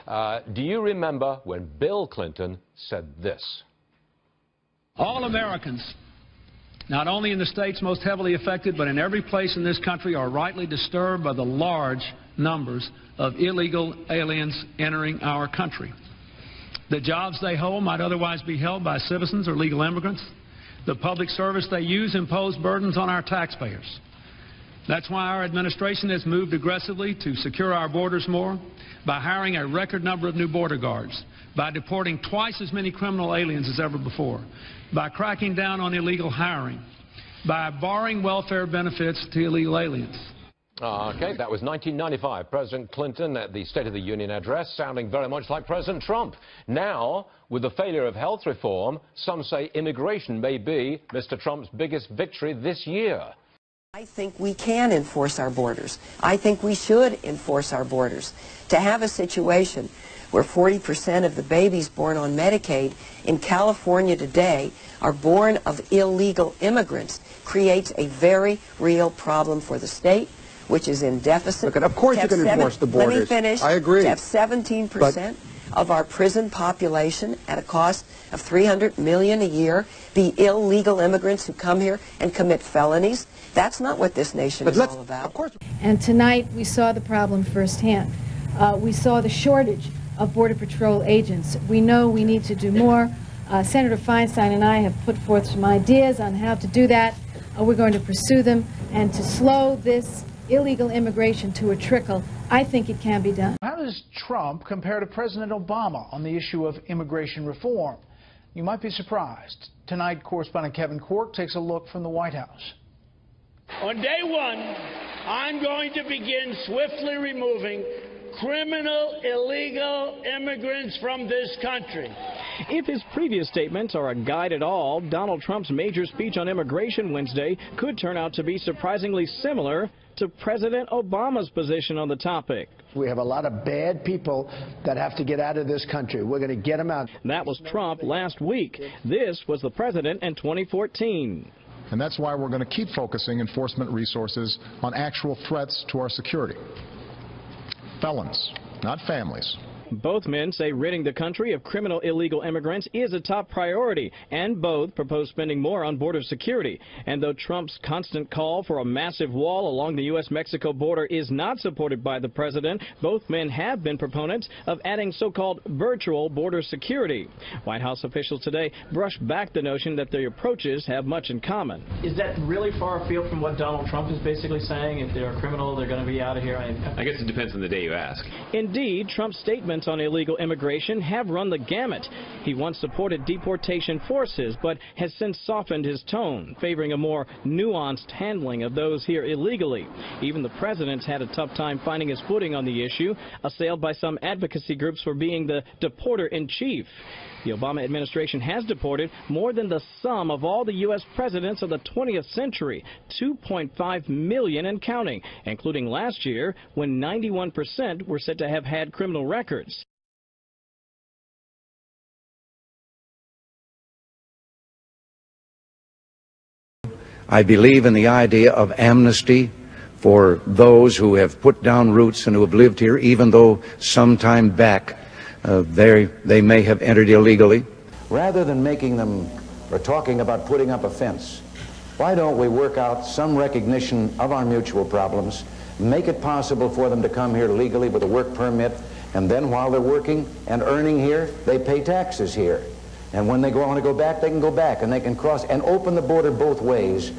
Do you remember when Bill Clinton said this? All Americans, not only in the states most heavily affected, but in every place in this country, are rightly disturbed by the large numbers of illegal aliens entering our country. The jobs they hold might otherwise be held by citizens or legal immigrants. The public service they use impose burdens on our taxpayers. That's why our administration has moved aggressively to secure our borders more, by hiring a record number of new border guards, by deporting twice as many criminal aliens as ever before, by cracking down on illegal hiring, by barring welfare benefits to illegal aliens. Okay, that was 1995. President Clinton at the State of the Union address, sounding very much like President Trump. Now, with the failure of health reform, some say immigration may be Mr. Trump's biggest victory this year. I think we can enforce our borders. I think we should enforce our borders. To have a situation where 40% of the babies born on Medicaid in California today are born of illegal immigrants creates a very real problem for the state, which is in deficit. Look, of course you can enforce the borders. Let me finish. I agree. To have 17% of our prison population at a cost of $300 million a year be illegal immigrants who come here and commit felonies. That's not what this nation is all about. Of course. And tonight we saw the problem firsthand. We saw the shortage of Border Patrol agents. We know we need to do more. Senator Feinstein and I have put forth some ideas on how to do that. We're going to pursue them, and to slow this illegal immigration to a trickle, I think it can be done. How does Trump compare to President Obama on the issue of immigration reform? You might be surprised. Tonight, correspondent Kevin Corke takes a look from the White House. On day one, I'm going to begin swiftly removing criminal, illegal immigrants from this country. If his previous statements are a guide at all, Donald Trump's major speech on immigration Wednesday could turn out to be surprisingly similar to President Obama's position on the topic. We have a lot of bad people that have to get out of this country. We're going to get them out. That was Trump last week. This was the president in 2014. And that's why we're going to keep focusing enforcement resources on actual threats to our security. Felons, not families. Both men say ridding the country of criminal illegal immigrants is a top priority, and both propose spending more on border security. And though Trump's constant call for a massive wall along the U.S.-Mexico border is not supported by the president, both men have been proponents of adding so-called virtual border security. White House officials today brushed back the notion that their approaches have much in common. Is that really far afield from what Donald Trump is basically saying? If they're a criminal, they're going to be out of here? I guess it depends on the day you ask. Indeed, Trump's statements on illegal immigration have run the gamut. He once supported deportation forces, but has since softened his tone, favoring a more nuanced handling of those here illegally. Even the president's had a tough time finding his footing on the issue, assailed by some advocacy groups for being the deporter-in-chief. The Obama administration has deported more than the sum of all the U.S. presidents of the 20th century, 2.5 million and counting, including last year when 91% were said to have had criminal records. I believe in the idea of amnesty for those who have put down roots and who have lived here, even though some time back they may have entered illegally. Rather than making them or talking about putting up a fence, why don't we work out some recognition of our mutual problems, make it possible for them to come here legally with a work permit, and then while they're working and earning here, they pay taxes here. And when they want to go back, they can go back, and they can cross and open the border both ways